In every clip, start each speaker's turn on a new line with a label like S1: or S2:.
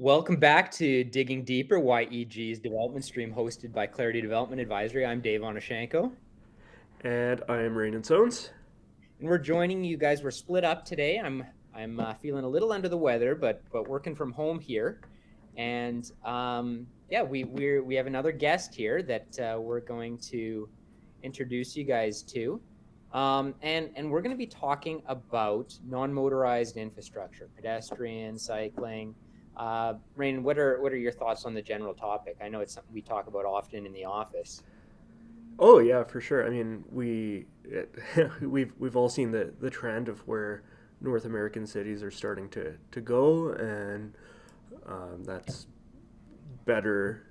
S1: Welcome back to Digging Deeper, YEG's development stream hosted by Clarity Development Advisory. I'm Dave Onashenko,
S2: And I am Rainen Sones.
S1: and we're joining you guys. We're split up today. I'm feeling a little under the weather, but working from home here, and yeah, we have another guest here that we're going to introduce you guys to, and we're going to be talking about non-motorized infrastructure, pedestrian, cycling. Rain, what are your thoughts on the general topic? I know it's something we talk about often in the office.
S2: Oh yeah, for sure. I mean, we've all seen the trend of where North American cities are starting to go, and that's better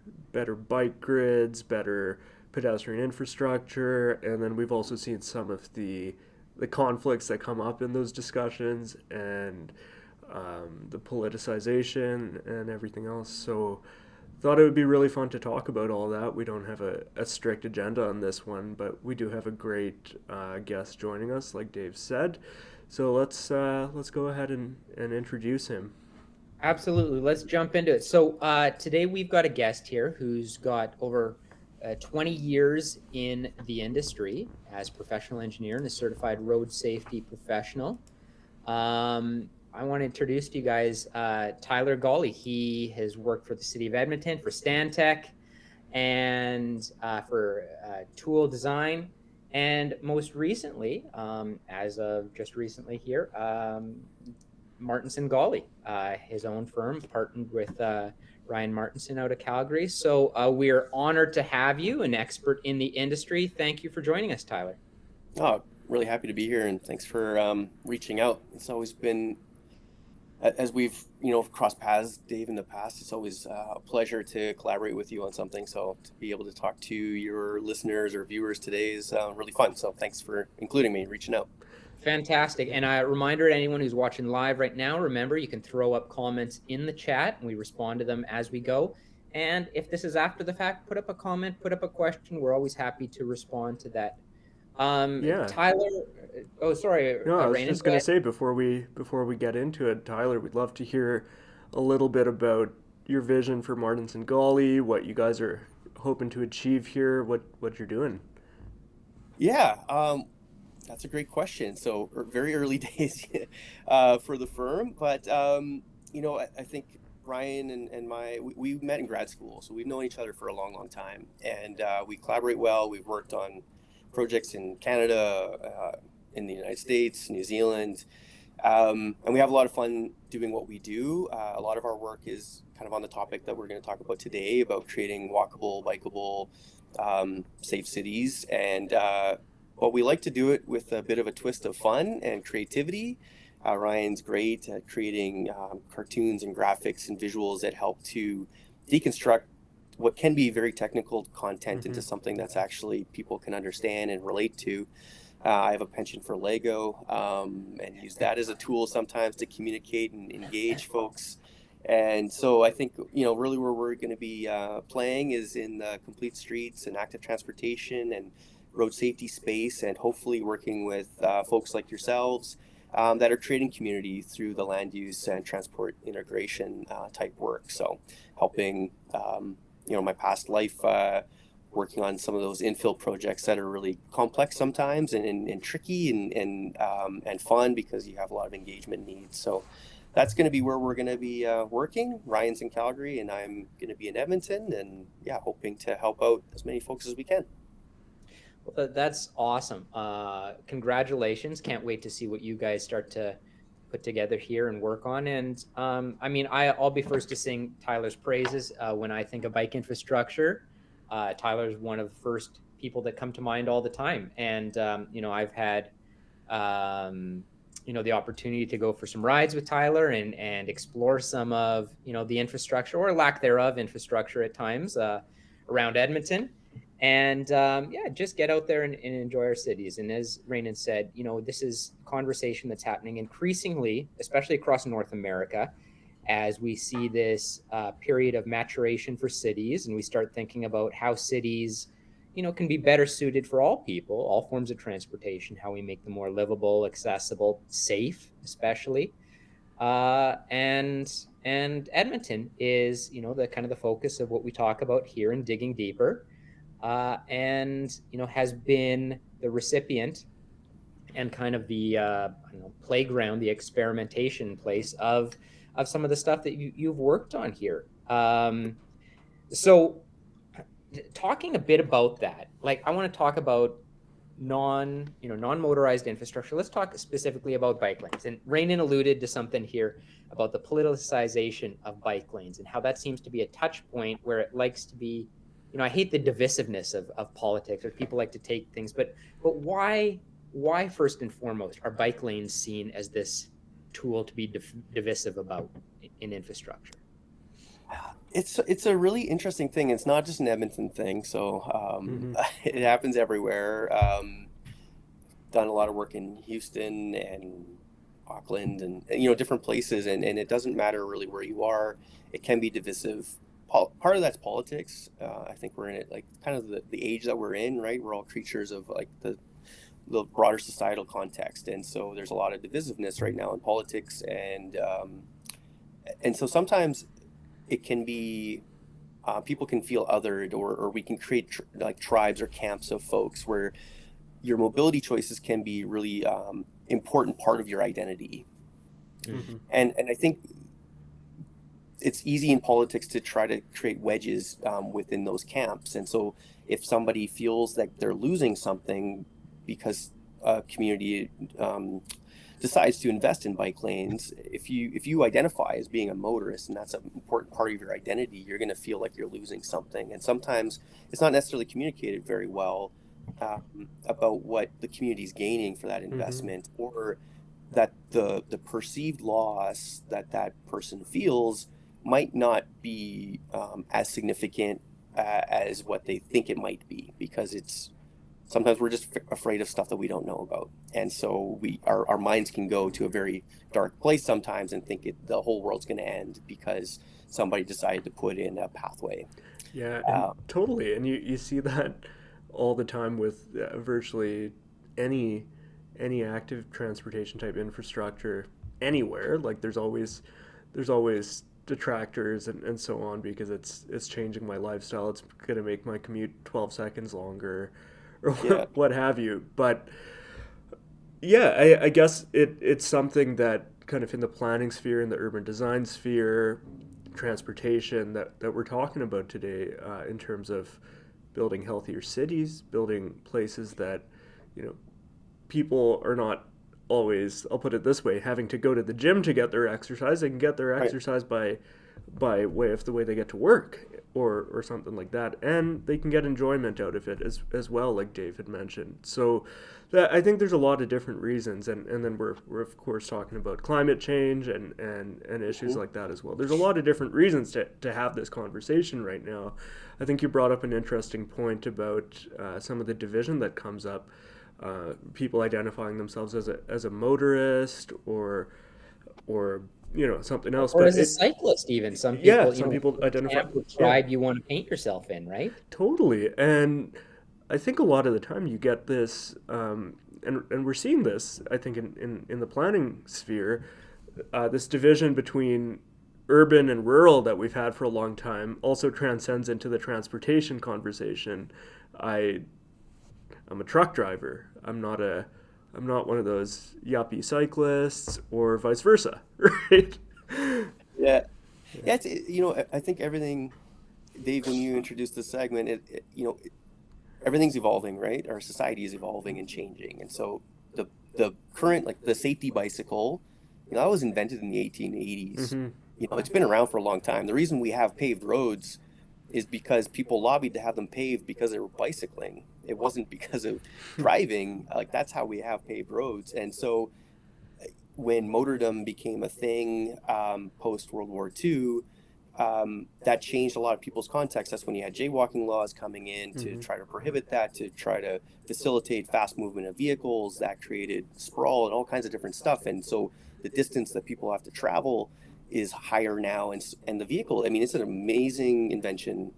S2: bike grids, better pedestrian infrastructure, and then we've also seen some of the conflicts that come up in those discussions and the politicization and everything else. So thought it would be really fun to talk about all that. We don't have a strict agenda on this one, but we do have a great guest joining us, like Dave said. So let's go ahead and introduce him.
S1: Absolutely. Let's jump into it. So today we've got a guest here who's got over 20 years in the industry as professional engineer and a certified road safety professional. I want to introduce to you guys Tyler Golly. He has worked for the city of Edmonton, for Stantec, and for tool design. And most recently, as of just recently here, Martinson Golly, his own firm, partnered with Ryan Martinson out of Calgary. So we are honored to have you, an expert in the industry. Thank you for joining us, Tyler.
S3: Oh, really happy to be here, and thanks for reaching out. It's always been, as we've crossed paths, Dave, in the past. It's always a pleasure to collaborate with you on something. So to be able to talk to your listeners or viewers today is really fun. So thanks for including me, reaching out.
S1: Fantastic. And a reminder to anyone who's watching live right now, remember, you can throw up comments in the chat and we respond to them as we go. And if this is after the fact, put up a comment, put up a question. We're always happy to respond to that.
S2: Yeah.
S1: Tyler, oh, sorry,
S2: No, I was
S1: Rainen,
S2: just
S1: go
S2: gonna
S1: ahead.
S2: say before we get into it, Tyler, we'd love to hear a little bit about your vision for Martinson Golly, what you guys are hoping to achieve here, what you're doing.
S3: Yeah, that's a great question. So very early days for the firm, but I think Ryan and we met in grad school, so we've known each other for a long, long time, and we collaborate well. We've worked on projects in Canada, in the United States, New Zealand, and we have a lot of fun doing what we do. A lot of our work is kind of on the topic that we're going to talk about today, about creating walkable, bikeable, safe cities, and but we like to do it with a bit of a twist of fun and creativity. Ryan's great at creating cartoons and graphics and visuals that help to deconstruct what can be very technical content
S2: Mm-hmm.
S3: into something that's actually people can understand and relate to. I have a penchant for Lego, and use that as a tool sometimes to communicate and engage folks. And so I think, really where we're going to be playing is in the complete streets and active transportation and road safety space, and hopefully working with folks like yourselves that are creating community through the land use and transport integration type work. So helping, my past life working on some of those infill projects that are really complex sometimes and tricky and fun because you have a lot of engagement needs. So that's going to be where we're going to be working. Ryan's in Calgary and I'm going to be in Edmonton, and yeah, hoping to help out as many folks as we can.
S1: Well, that's awesome. Congratulations. Can't wait to see what you guys start to put together here and work on. And I'll be first to sing Tyler's praises. When I think of bike infrastructure, Tyler's one of the first people that come to mind all the time. And, I've had, the opportunity to go for some rides with Tyler and explore some of, the infrastructure or lack thereof infrastructure at times around Edmonton. And just get out there and enjoy our cities. And as Rainen said, this is a conversation that's happening increasingly, especially across North America, as we see this period of maturation for cities, and we start thinking about how cities, can be better suited for all people, all forms of transportation, how we make them more livable, accessible, safe, especially. And And Edmonton is, the kind of the focus of what we talk about here in Digging Deeper, and has been the recipient and kind of the playground, the experimentation place of some of the stuff that you've worked on here. So, talking a bit about that, like I want to talk about non-motorized infrastructure. Let's talk specifically about bike lanes. And Rainin alluded to something here about the politicization of bike lanes and how that seems to be a touch point where it likes to be, I hate the divisiveness of politics, or people like to take things, but why first and foremost are bike lanes seen as this tool to be divisive about in infrastructure?
S3: It's a really interesting thing. It's not just an Edmonton thing, so it happens everywhere. Done a lot of work in Houston and Auckland and different places, and it doesn't matter really where you are. It can be divisive. Part of that's politics. I think we're in it, like kind of the age that we're in, right? We're all creatures of like the broader societal context, and so there's a lot of divisiveness right now in politics, and so sometimes it can be people can feel othered, or we can create like tribes or camps of folks where your mobility choices can be really important part of your identity. And I think it's easy in politics to try to create wedges within those camps. And so if somebody feels like they're losing something because a community decides to invest in bike lanes, if you identify as being a motorist and that's an important part of your identity, you're going to feel like you're losing something. And sometimes it's not necessarily communicated very well about what the community is gaining for that investment, or that the perceived loss that person feels might not be as significant as what they think it might be, because sometimes we're just afraid of stuff that we don't know about. And so our minds can go to a very dark place sometimes and think the whole world's going to end because somebody decided to put in a pathway.
S2: Yeah, totally. And you see that all the time with virtually any active transportation type infrastructure anywhere. Like there's always detractors and so on, because it's changing my lifestyle. It's going to make my commute 12 seconds longer, or what have you. But yeah, I guess it's something that kind of in the planning sphere, in the urban design sphere, transportation that we're talking about today, in terms of building healthier cities, building places that, people are not always, I'll put it this way, having to go to the gym to get their exercise. They can get their exercise by way of the way they get to work, or something like that, and they can get enjoyment out of it as well, like Dave had mentioned. So I think there's a lot of different reasons, and then we're of course talking about climate change and issues like that as well. There's a lot of different reasons to have this conversation right now. I think you brought up an interesting point about some of the division that comes up. People identifying themselves as a motorist or something else,
S1: or as a cyclist even. Some people,
S2: some people identify
S1: tribe you want to paint yourself in, right?
S2: Totally. And I think a lot of the time you get this, and we're seeing this, I think, in the planning sphere, this division between urban and rural that we've had for a long time also transcends into the transportation conversation. I'm a truck driver. I'm not one of those yuppie cyclists, or vice versa, right?
S3: Yeah. It's, I think everything, Dave, when you introduced this segment, everything's evolving, right? Our society is evolving and changing. And so the current, like the safety bicycle, that was invented in the 1880s. It's been around for a long time. The reason we have paved roads is because people lobbied to have them paved because they were bicycling. It wasn't because of driving. Like that's how we have paved roads. And so when motordom became a thing post World War II, that changed a lot of people's context. That's when you had jaywalking laws coming in to try to prohibit that, to try to facilitate fast movement of vehicles. That created sprawl and all kinds of different stuff. And so the distance that people have to travel is higher now. And the vehicle, I mean, it's an amazing invention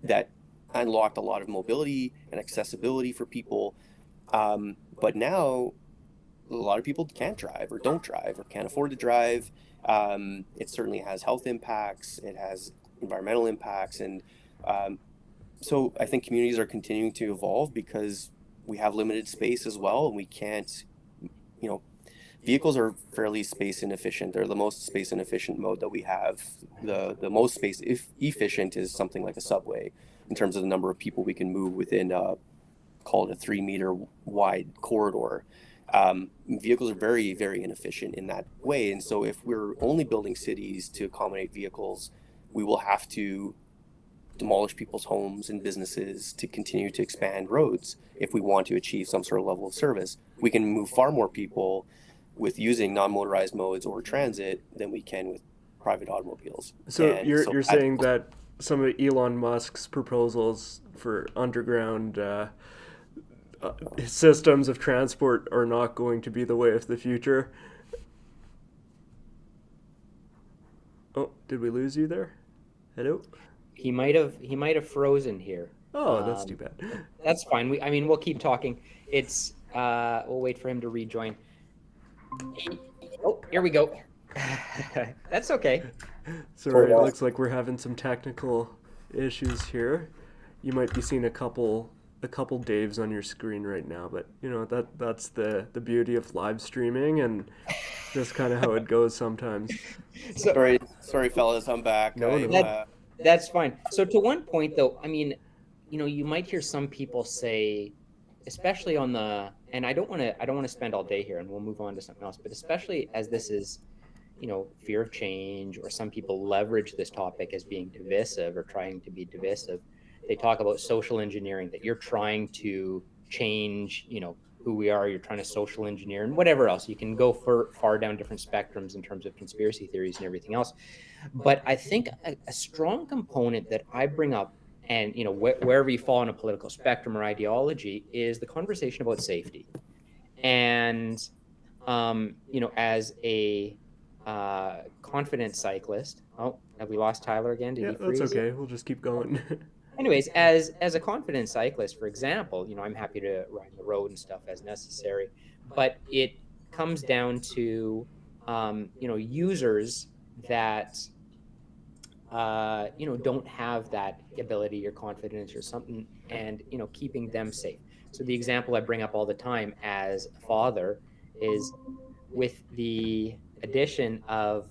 S3: that unlocked a lot of mobility and accessibility for people. But now a lot of people can't drive or don't drive or can't afford to drive. It certainly has health impacts, it has environmental impacts, and so I think communities are continuing to evolve because we have limited space as well, and we can't, you know, vehicles are fairly space inefficient. They're the most space inefficient mode that we have. The most space efficient is something like a subway in terms of the number of people we can move within call it a 3 meter wide corridor. Vehicles are very, very inefficient in that way. And so if we're only building cities to accommodate vehicles, we will have to demolish people's homes and businesses to continue to expand roads if we want to achieve some sort of level of service. We can move far more people with using non-motorized modes or transit than we can with private automobiles.
S2: So
S3: And
S2: you're saying that some of Elon Musk's proposals for underground systems of transport are not going to be the way of the future? Oh, did we lose you there? Hello?
S1: He might have frozen here.
S2: Oh, that's too bad.
S1: That's fine. We'll keep talking. It's we'll wait for him to rejoin. Oh, here we go. That's okay.
S2: Sorry, it looks like we're having some technical issues here. You might be seeing a couple Daves on your screen right now, but you know that's the beauty of live streaming, and just kind of how it goes sometimes.
S3: Sorry, fellas, I'm back.
S2: No.
S1: That's fine. So to one point, though, you might hear some people say, especially on the, and I don't want to spend all day here, and we'll move on to something else, but especially as this is, fear of change, or some people leverage this topic as being divisive or trying to be divisive. They talk about social engineering, that you're trying to change, who we are, you're trying to social engineer, and whatever else. You can go far down different spectrums in terms of conspiracy theories and everything else. But I think a strong component that I bring up, and wherever you fall on a political spectrum or ideology, is the conversation about safety. And as a confident cyclist, have we lost Tyler again? Did he freeze?
S2: That's okay. We'll just keep going.
S1: Anyways, as a confident cyclist, for example, I'm happy to ride the road and stuff as necessary, but it comes down to users that don't have that ability or confidence or something, and keeping them safe. So the example I bring up all the time as a father is with the addition of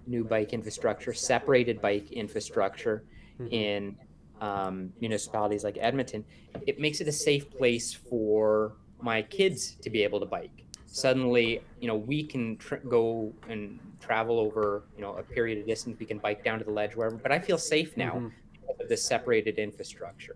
S1: new bike infrastructure, separated bike infrastructure in municipalities like Edmonton. It makes it a safe place for my kids to be able to bike. Suddenly, we can go and travel over, a period of distance. We can bike down to the ledge, wherever. But I feel safe now because of this separated infrastructure.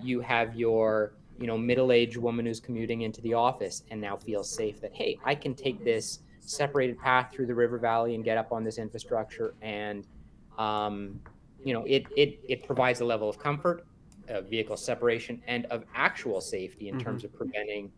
S1: You have your, middle-aged woman who's commuting into the office and now feels safe that, hey, I can take this separated path through the river valley and get up on this infrastructure, and it provides a level of comfort, of vehicle separation, and of actual safety in terms of preventing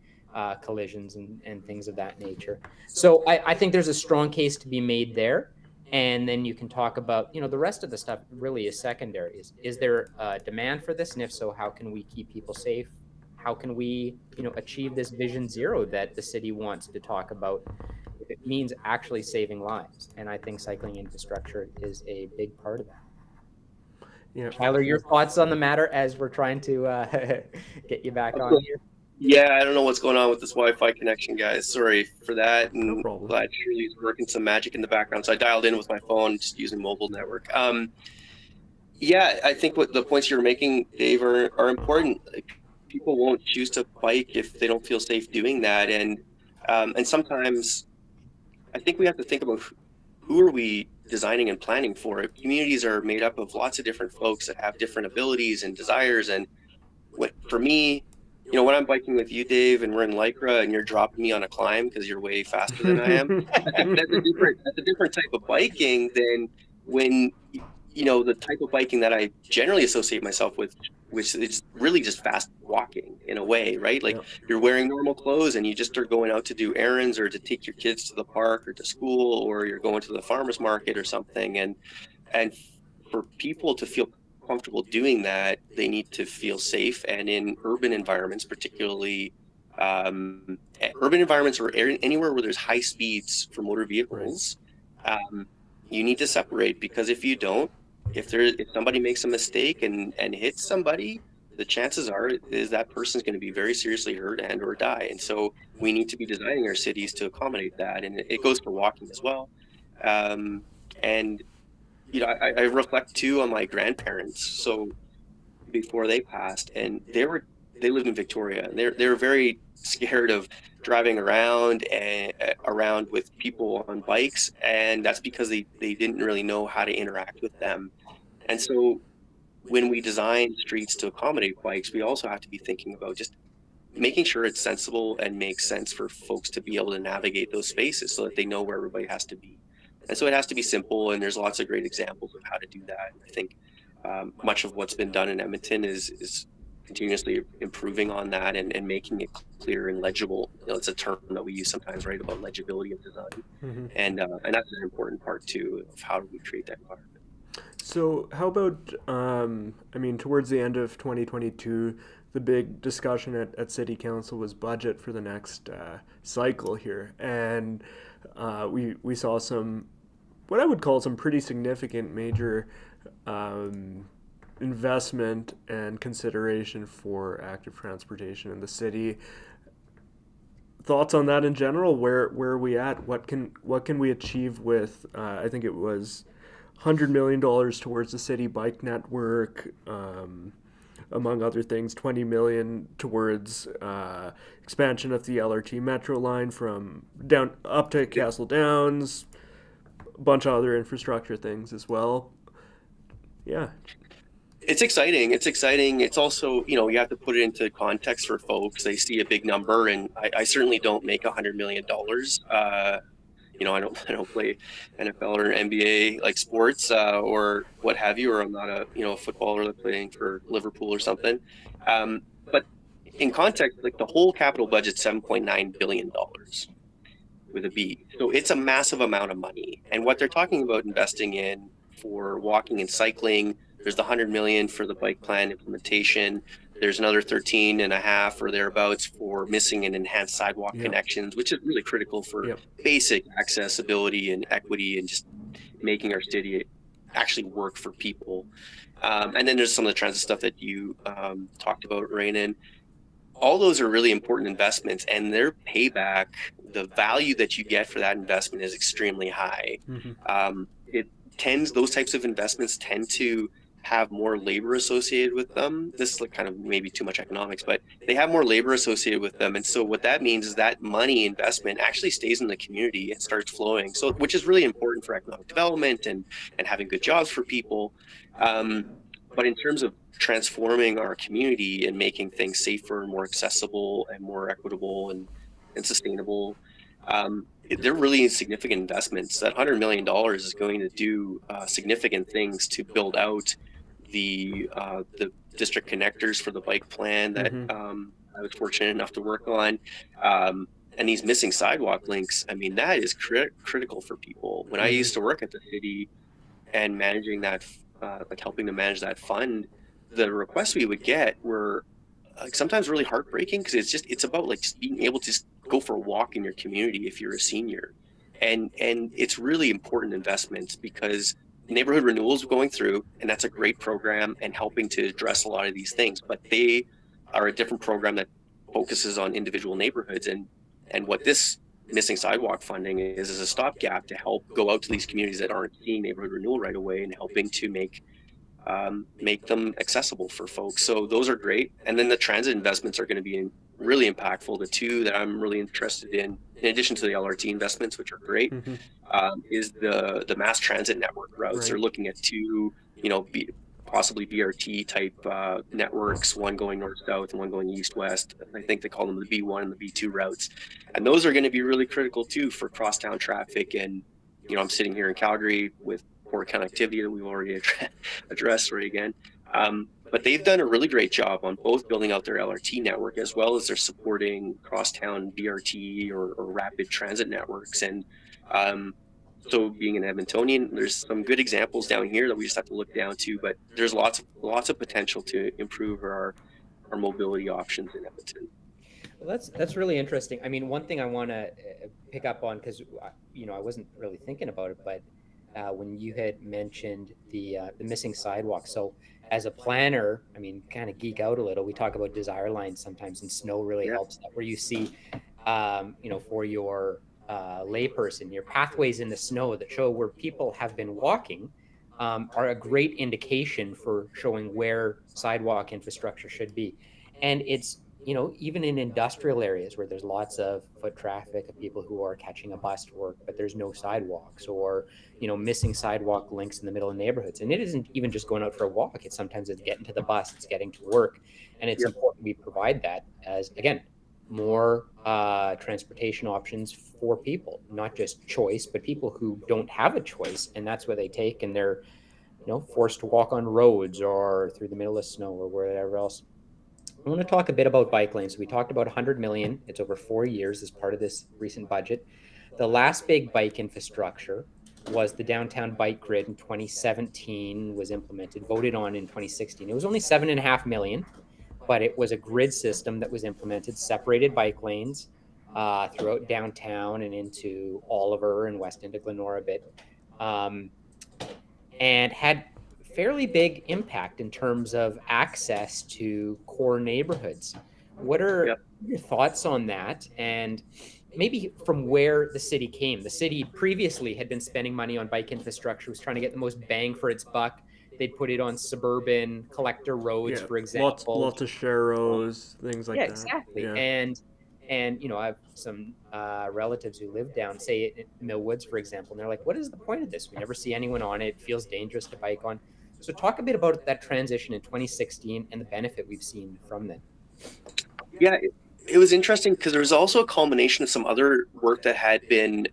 S1: collisions and things of that nature. So I think there's a strong case to be made there. And then you can talk about, the rest of the stuff really is secondary. Is there a demand for this? And if so, how can we keep people safe? How can we, achieve this vision zero that the city wants to talk about? If it means actually saving lives. And I think cycling infrastructure is a big part of that. Yeah. Tyler, your thoughts on the matter as we're trying to get you back on here?
S3: Yeah, I don't know what's going on with this Wi-Fi connection, guys. Sorry for that. And
S2: No problem.
S3: glad Shirley's working some magic in the background. So I dialed in with my phone, just using mobile network. Yeah, I think what the points you're making, Dave, are important. Like, people won't choose to bike if they don't feel safe doing that. And sometimes I think we have to think about who are we designing and planning for. Communities are made up of lots of different folks that have different abilities and desires. And for me, when I'm biking with you, Dave, and we're in Lycra and you're dropping me on a climb because you're way faster than I am, that's a different type of biking than when, the type of biking that I generally associate myself with, which is really just fast walking in a way, right? Like you're wearing normal clothes and you just are going out to do errands or to take your kids to the park or to school, or you're going to the farmer's market or something. And for people to feel comfortable doing that, they need to feel safe. And in urban environments, particularly Urban environments or anywhere where there's high speeds for motor vehicles, you need to separate, because if you don't, if somebody makes a mistake and hits somebody, the chances are is that person's going to be very seriously hurt and or die. And so we need to be designing our cities to accommodate that, and it goes for walking as well. And I reflect too on my grandparents. So before they passed, and they lived in Victoria, and they were very scared of driving around with people on bikes, and that's because they didn't really know how to interact with them. And so when we design streets to accommodate bikes, we also have to be thinking about just making sure it's sensible and makes sense for folks to be able to navigate those spaces so that they know where everybody has to be. And so it has to be simple, and there's lots of great examples of how to do that. I think much of what's been done in Edmonton is continuously improving on that and making it clear and legible. It's a term that we use sometimes, right, about legibility of design, and that's an important part too of how do we create that environment.
S2: So how about, towards the end of 2022, the big discussion at City Council was budget for the next cycle here. And we saw some, what I would call some pretty significant major investment and consideration for active transportation in the city. Thoughts on that in general? Where are we at? What can we achieve with, I think it was $100 million towards the city bike network, among other things, $20 million towards expansion of the LRT metro line from down up to Castle Downs, a bunch of other infrastructure things as well. Yeah.
S3: It's exciting. It's also, you have to put it into context for folks. They see a big number, and I certainly don't make $100 million. I don't play NFL or NBA like sports or what have you, or I'm not a footballer that's playing for Liverpool or something. But in context, like the whole capital budget's $7.9 billion with a B. So it's a massive amount of money. And what they're talking about investing in for walking and cycling, there's the $100 million for the bike plan implementation. There's another 13.5 or thereabouts for missing and enhanced sidewalk connections, which is really critical for basic accessibility and equity and just making our city actually work for people. And then there's some of the transit stuff that you talked about, Rainan. All those are really important investments, and their payback, the value that you get for that investment is extremely high. Those types of investments tend to have more labor associated with them. This is like kind of maybe too much economics, but they have more labor associated with them. And so what that means is that money investment actually stays in the community and starts flowing. So, which is really important for economic development and having good jobs for people. But in terms of transforming our community and making things safer and more accessible and more equitable and sustainable, they're really significant investments. That $100 million is going to do significant things to build out the district connectors for the bike plan that I was fortunate enough to work on. And these missing sidewalk links, that is critical for people. When I used to work at the city and managing that, helping to manage that fund, the requests we would get were sometimes really heartbreaking, because it's about just being able to just go for a walk in your community if you're a senior. And it's really important investments, because neighborhood renewal is going through, and that's a great program and helping to address a lot of these things, but they are a different program that focuses on individual neighborhoods. And what this missing sidewalk funding is a stopgap to help go out to these communities that aren't seeing neighborhood renewal right away and helping to make them accessible for folks. So those are great. And then the transit investments are going to be really impactful. The two that I'm really interested in addition to the LRT investments, which are great, is the mass transit network routes. They're looking at two, possibly BRT type networks, one going north-south and one going east-west. I think they call them the B1 and the B2 routes. And those are going to be really critical too for crosstown traffic. And, I'm sitting here in Calgary with poor connectivity that we've already addressed right again. But they've done a really great job on both building out their LRT network as well as they're supporting crosstown BRT or rapid transit networks. And so being an Edmontonian, there's some good examples down here that we just have to look down to, but there's lots of potential to improve our mobility options in Edmonton.
S1: Well, that's really interesting. I mean, one thing I want to pick up on, because I wasn't really thinking about it, but when you had mentioned the missing sidewalk. So as a planner, I mean, kind of geek out a little. We talk about desire lines sometimes, and snow really
S3: Yeah.
S1: helps that. Where you see, for your layperson, your pathways in the snow that show where people have been walking are a great indication for showing where sidewalk infrastructure should be. And it's, even in industrial areas where there's lots of foot traffic of people who are catching a bus to work, but there's no sidewalks, or, missing sidewalk links in the middle of neighborhoods. And it isn't even just going out for a walk. It's sometimes it's getting to the bus, it's getting to work. And it's
S3: Yep.
S1: important we provide that as, again, more transportation options for people, not just choice, but people who don't have a choice. And that's what they take, and they're, forced to walk on roads or through the middle of snow or wherever else. I want to talk a bit about bike lanes. We talked about 100 million. It's over 4 years as part of this recent budget. The last big bike infrastructure was the downtown bike grid in 2017, was implemented, voted on in 2016. It was only 7.5 million, but it was a grid system that was implemented, separated bike lanes throughout downtown and into Oliver and west into Glenora a bit, and had fairly big impact in terms of access to core neighborhoods. What are
S3: Yep.
S1: your thoughts on that? And maybe from where the city came. The city previously had been spending money on bike infrastructure, was trying to get the most bang for its buck. They'd put it on suburban collector roads,
S2: Yeah,
S1: for example.
S2: lots of sharrows, things like
S1: Yeah,
S2: that.
S1: exactly.
S2: Yeah.
S1: And I have some relatives who live down, say, in Millwoods, for example, and they're like, "What is the point of this? We never see anyone on it. It feels dangerous to bike on." So, talk a bit about that transition in 2016 and the benefit we've seen from that.
S3: Yeah, it was interesting because there was also a culmination of some other work that had been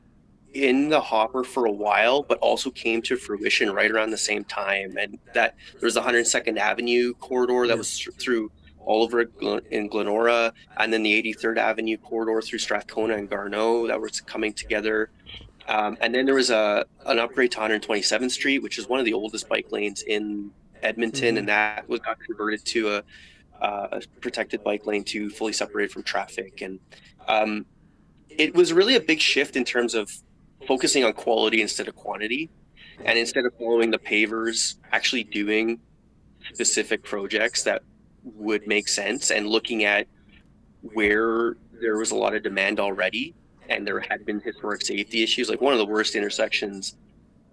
S3: in the hopper for a while, but also came to fruition right around the same time. And that there was the 102nd Avenue corridor that was through Oliver in Glenora, and then the 83rd Avenue corridor through Strathcona and Garneau that was coming together. And then there was an upgrade to 127th Street, which is one of the oldest bike lanes in Edmonton, and that got converted to a protected bike lane to fully separated from traffic. And it was really a big shift in terms of focusing on quality instead of quantity, and instead of following the pavers, actually doing specific projects that would make sense and looking at where there was a lot of demand already and there had been historic safety issues. Like one of the worst intersections,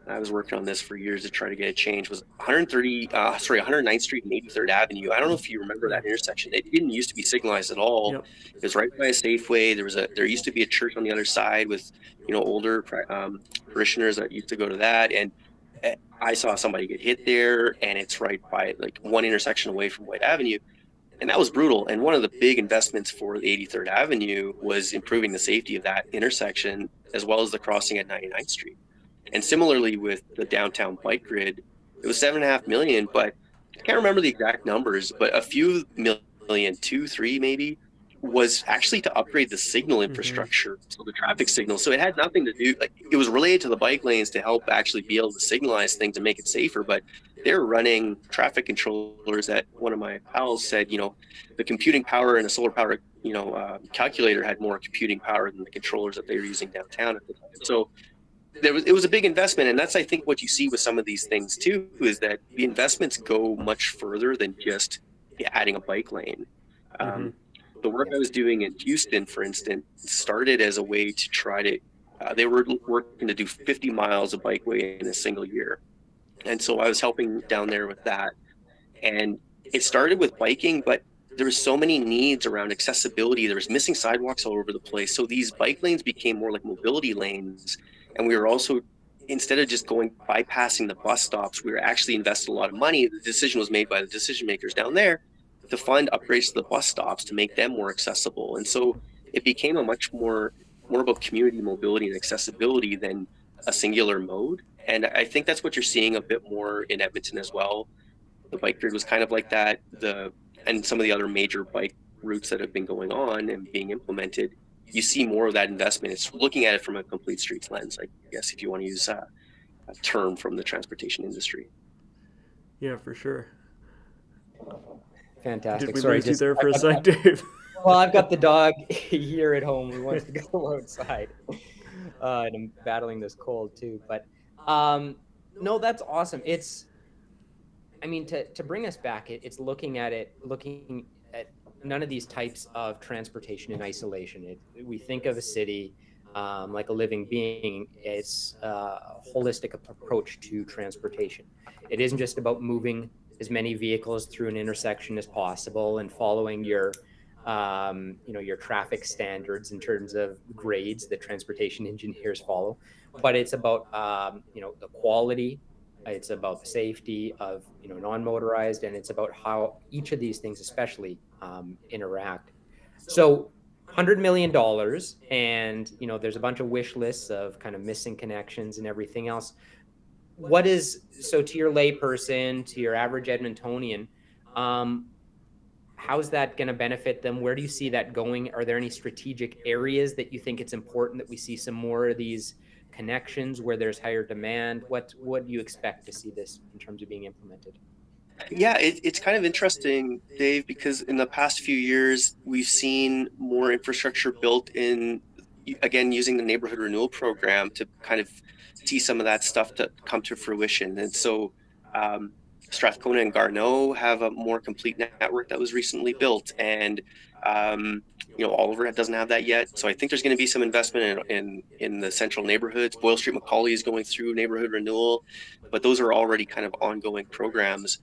S3: I was working on this for years to try to get it changed, was 109th Street and 83rd Avenue. I don't know if you remember that intersection. It didn't used to be signalized at all.
S2: Yep.
S3: It was right by a Safeway. There used to be a church on the other side with, older parishioners that used to go to that. And I saw somebody get hit there, and it's right by like one intersection away from White Avenue. And that was brutal. And one of the big investments for the 83rd Avenue was improving the safety of that intersection, as well as the crossing at 99th Street. And similarly with the downtown bike grid, it was 7.5 million, but I can't remember the exact numbers, but a few million, 2, 3 maybe, was actually to upgrade the signal infrastructure, so the traffic signal. So it had nothing to do, like, it was related to the bike lanes to help actually be able to signalize things and make it safer, but they're running traffic controllers that one of my pals said, the computing power in a solar power, calculator had more computing power than the controllers that they were using downtown at the time. So it was a big investment, and that's, I think, what you see with some of these things too, is that the investments go much further than just adding a bike lane. The work I was doing in Houston, for instance, started as a way to try to, they were working to do 50 miles of bikeway in a single year. And so I was helping down there with that. And it started with biking, but there was so many needs around accessibility. There was missing sidewalks all over the place. So these bike lanes became more like mobility lanes. And we were also, instead of just bypassing the bus stops, we were actually invested a lot of money. The decision was made by the decision makers down there to fund upgrades to the bus stops to make them more accessible. And so it became a much more about community mobility and accessibility than a singular mode. And I think that's what you're seeing a bit more in Edmonton as well. The bike grid was kind of like that. And some of the other major bike routes that have been going on and being implemented, you see more of that investment. It's looking at it from a complete streets lens, I guess, if you want to use a term from the transportation industry.
S2: Yeah, for sure.
S1: Fantastic.
S2: Did we lose you there for a sec, Dave?
S1: Well, I've got the dog here at home who wants to go outside, and I'm battling this cold too. But no, that's awesome. I mean, to bring us back, it's looking at none of these types of transportation in isolation. We think of a city like a living being. It's a holistic approach to transportation. It isn't just about moving as many vehicles through an intersection as possible and following your traffic standards in terms of grades that transportation engineers follow, but it's about the quality, it's about the safety of non-motorized, and it's about how each of these things especially interact. So $100 million, and there's a bunch of wish lists of kind of missing connections and everything else. So to your layperson, to your average Edmontonian, how's that going to benefit them? Where do you see that going? Are there any strategic areas that you think it's important that we see some more of these connections where there's higher demand? What do you expect to see this in terms of being implemented?
S3: Yeah, it's kind of interesting, Dave, because in the past few years, we've seen more infrastructure built in, again, using the neighborhood renewal program to kind of see some of that stuff to come to fruition. And so Strathcona and Garneau have a more complete network that was recently built. And Oliver doesn't have that yet. So I think there's going to be some investment in the central neighborhoods. Boyle Street Macaulay is going through neighborhood renewal, but those are already kind of ongoing programs.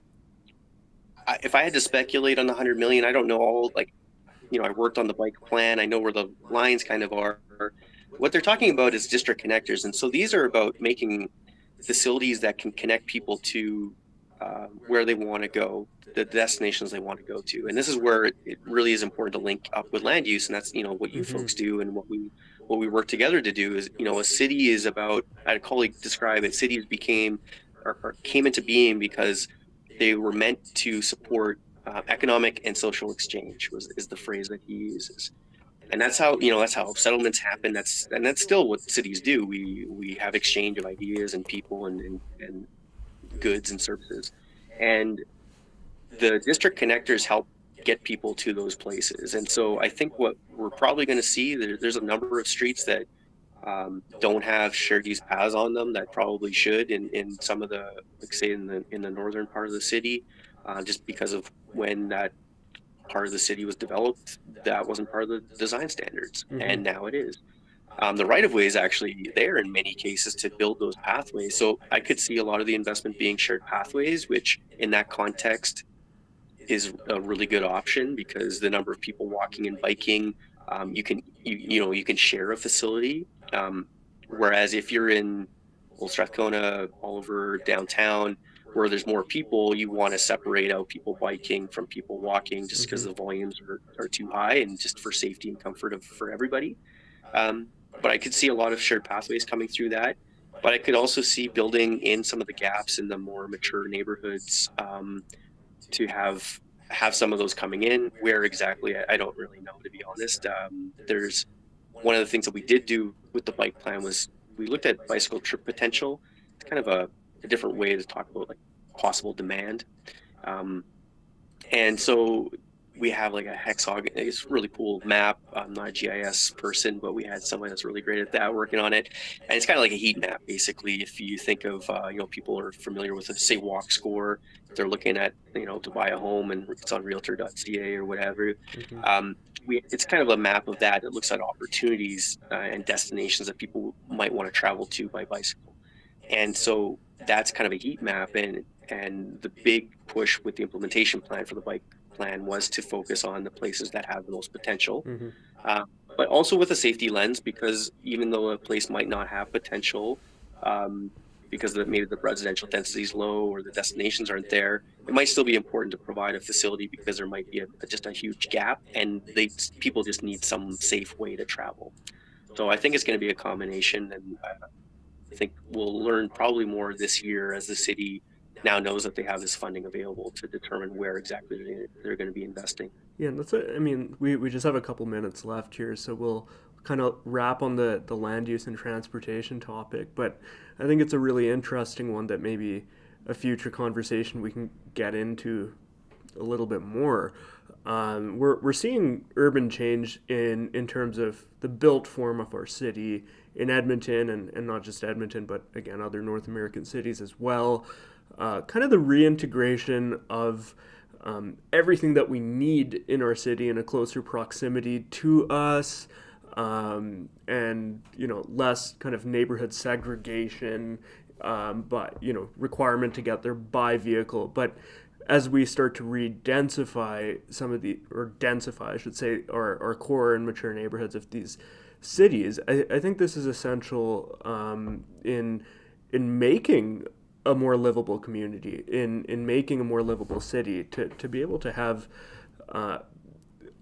S3: If I had to speculate on the 100 million, I don't know all, I worked on the bike plan. I know where the lines kind of are. What they're talking about is district connectors. And so these are about making facilities that can connect people to where they want to go, the destinations they want to go to. And this is where it really is important to link up with land use. And that's, what you folks do, and what we work together to do is, a city is about, I had a colleague describe it, cities came into being because they were meant to support economic and social exchange is the phrase that he uses. And that's how settlements happen. That's still what cities do. We have exchange of ideas and people and goods and services. And the district connectors help get people to those places. And so I think what we're probably going to see, there's a number of streets that don't have shared use paths on them that probably should in some of the, say in the northern part of the city, just because of when that part of the city was developed, that wasn't part of the design standards, and now it is. The right of way is actually there in many cases to build those pathways. So I could see a lot of the investment being shared pathways, which in that context is a really good option because the number of people walking and biking, you can share a facility. Whereas if you're in Old Strathcona, all over downtown, where there's more people, you want to separate out people biking from people walking just because the volumes are too high, and just for safety and comfort for everybody. But I could see a lot of shared pathways coming through that. But I could also see building in some of the gaps in the more mature neighborhoods to have some of those coming in. Where exactly, I don't really know, to be honest. There's one of the things that we did do with the bike plan was we looked at bicycle trip potential. It's kind of a different way to talk about possible demand. And so we have a hexagon. It's a really cool map. I'm not a GIS person, but we had someone that's really great at that working on it. And it's kind of like a heat map, basically. If you think of, people are familiar with, say, Walk Score. If they're looking at, to buy a home and it's on realtor.ca or whatever. It's kind of a map of that. It looks at opportunities and destinations that people might want to travel to by bicycle. And so that's kind of a heat map. And the big push with the implementation plan for the bike plan was to focus on the places that have the most potential, but also with a safety lens, because even though a place might not have potential, because maybe the residential density is low or the destinations aren't there, it might still be important to provide a facility because there might be just a huge gap, and people just need some safe way to travel. So I think it's going to be a combination, and I think we'll learn probably more this year as the city now knows that they have this funding available to determine where exactly they're going to be investing.
S2: Yeah, that's it. I mean, we just have a couple minutes left here, so we'll kind of wrap on the land use and transportation topic. But I think it's a really interesting one that maybe a future conversation we can get into a little bit more. We're seeing urban change in terms of the built form of our city in Edmonton, and not just Edmonton, but again, other North American cities as well. Kind of the reintegration of everything that we need in our city in a closer proximity to us, and less kind of neighborhood segregation, but requirement to get there by vehicle. But as we start to re-densify or densify, I should say, our core and mature neighborhoods of these cities, I think this is essential, in making a more livable community, in making a more livable city, to be able to have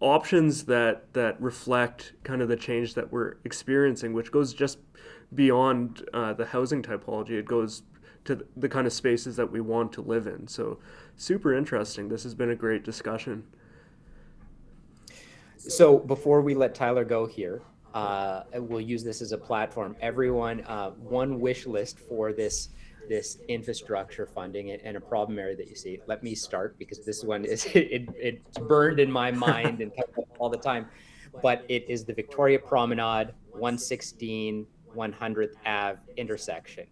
S2: options that reflect kind of the change that we're experiencing, which goes just beyond the housing typology. It goes to the kind of spaces that we want to live in. So super interesting. This has been a great discussion.
S1: So before we let Tyler go here, we'll use this as a platform. Everyone, one wish list for this infrastructure funding and a problem area that you see. Let me start, because this one is it's burned in my mind and comes up all the time. But it is the Victoria Promenade 116 100th Ave intersection,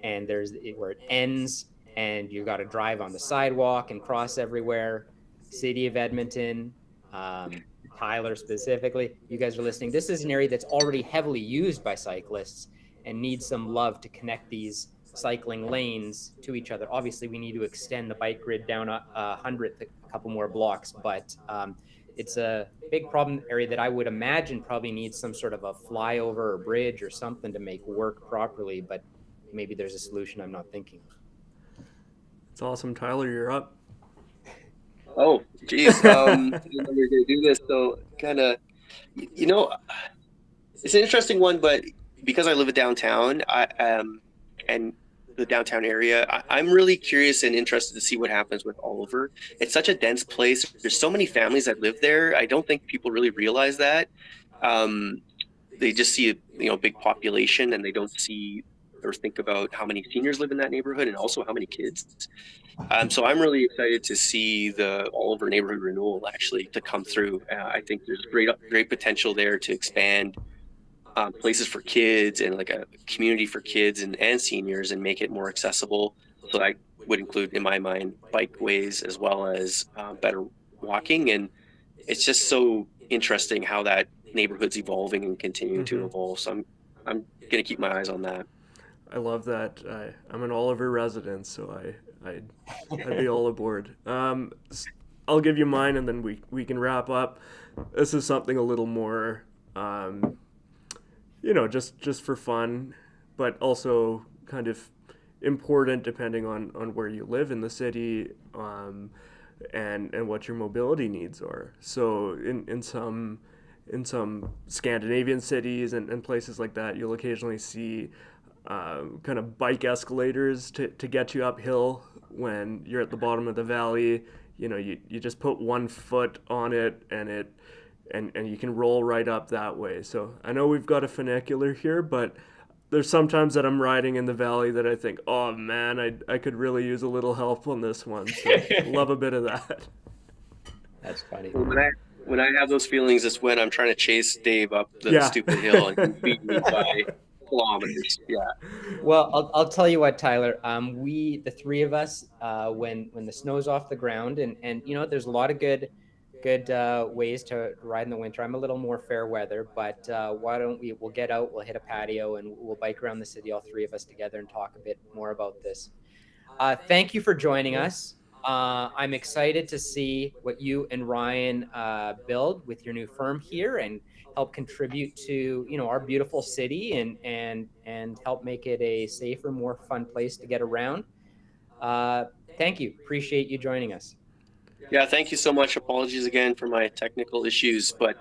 S1: and there's where it ends, and you got to drive on the sidewalk and cross everywhere. City of Edmonton, Tyler specifically, you guys are listening. This is an area that's already heavily used by cyclists and needs some love to connect these cycling lanes to each other. Obviously, we need to extend the bike grid down 100th, a couple more blocks, but it's a big problem area that I would imagine probably needs some sort of a flyover or bridge or something to make work properly, but maybe there's a solution I'm not thinking of.
S2: It's awesome. Tyler, you're up.
S3: Oh, geez. We're going to do this. So kind of, it's an interesting one, but because I live in downtown, and the downtown area, I'm really curious and interested to see what happens with Oliver. It's such a dense place. There's so many families that live there. I don't think people really realize that. They just see a big population, and they don't see or think about how many seniors live in that neighborhood, and also how many kids. So I'm really excited to see the Oliver neighborhood renewal actually to come through. I think there's great potential there to expand places for kids and like a community for kids and seniors, and make it more accessible. So that would include, in my mind, bikeways as well as better walking. And it's just so interesting how that neighborhood's evolving and continuing to evolve. So I'm going to keep my eyes on that.
S2: I love that. I'm an Oliver resident, so I'd be all aboard. I'll give you mine, and then we can wrap up. This is something a little more, just for fun, but also kind of important depending on where you live in the city, and what your mobility needs are. So in some Scandinavian cities and places like that, you'll occasionally see kind of bike escalators to get you uphill when you're at the bottom of the valley. You just put one foot on it, and you can roll right up that way. So I know we've got a funicular here, but there's sometimes that I'm riding in the valley that I think, oh man, I could really use a little help on this one. So love a bit of that.
S1: That's funny.
S3: When I have those feelings, it's when I'm trying to chase Dave up the stupid hill and he beat me by kilometers. Yeah.
S1: Well, I'll tell you what, Tyler. The three of us, when the snow's off the ground, and there's a lot of good ways to ride in the winter. I'm a little more fair weather, but why don't we'll get out, we'll hit a patio, and we'll bike around the city, all three of us together, and talk a bit more about this. Thank you for joining us. I'm excited to see what you and Ryan build with your new firm here, and help contribute to our beautiful city, and help make it a safer, more fun place to get around. Thank you. Appreciate you joining us.
S3: Yeah, thank you so much. Apologies again for my technical issues, but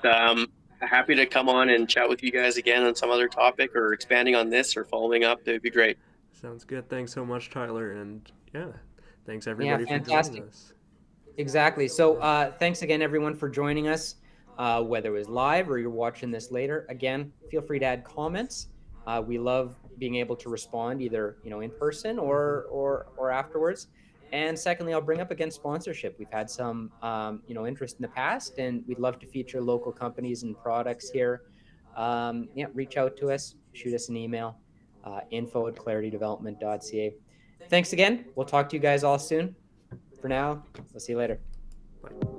S3: happy to come on and chat with you guys again on some other topic, or expanding on this, or following up. It would be great.
S2: Sounds good. Thanks so much, Tyler. And thanks everybody for joining us.
S1: Exactly. So thanks again, everyone, for joining us, whether it was live or you're watching this later. Again, feel free to add comments. We love being able to respond either in person or afterwards. And secondly, I'll bring up again sponsorship. We've had some, interest in the past, and we'd love to feature local companies and products here. Reach out to us, shoot us an email, info@claritydevelopment.ca. Thanks again. We'll talk to you guys all soon. For now, we'll see you later.
S2: Bye.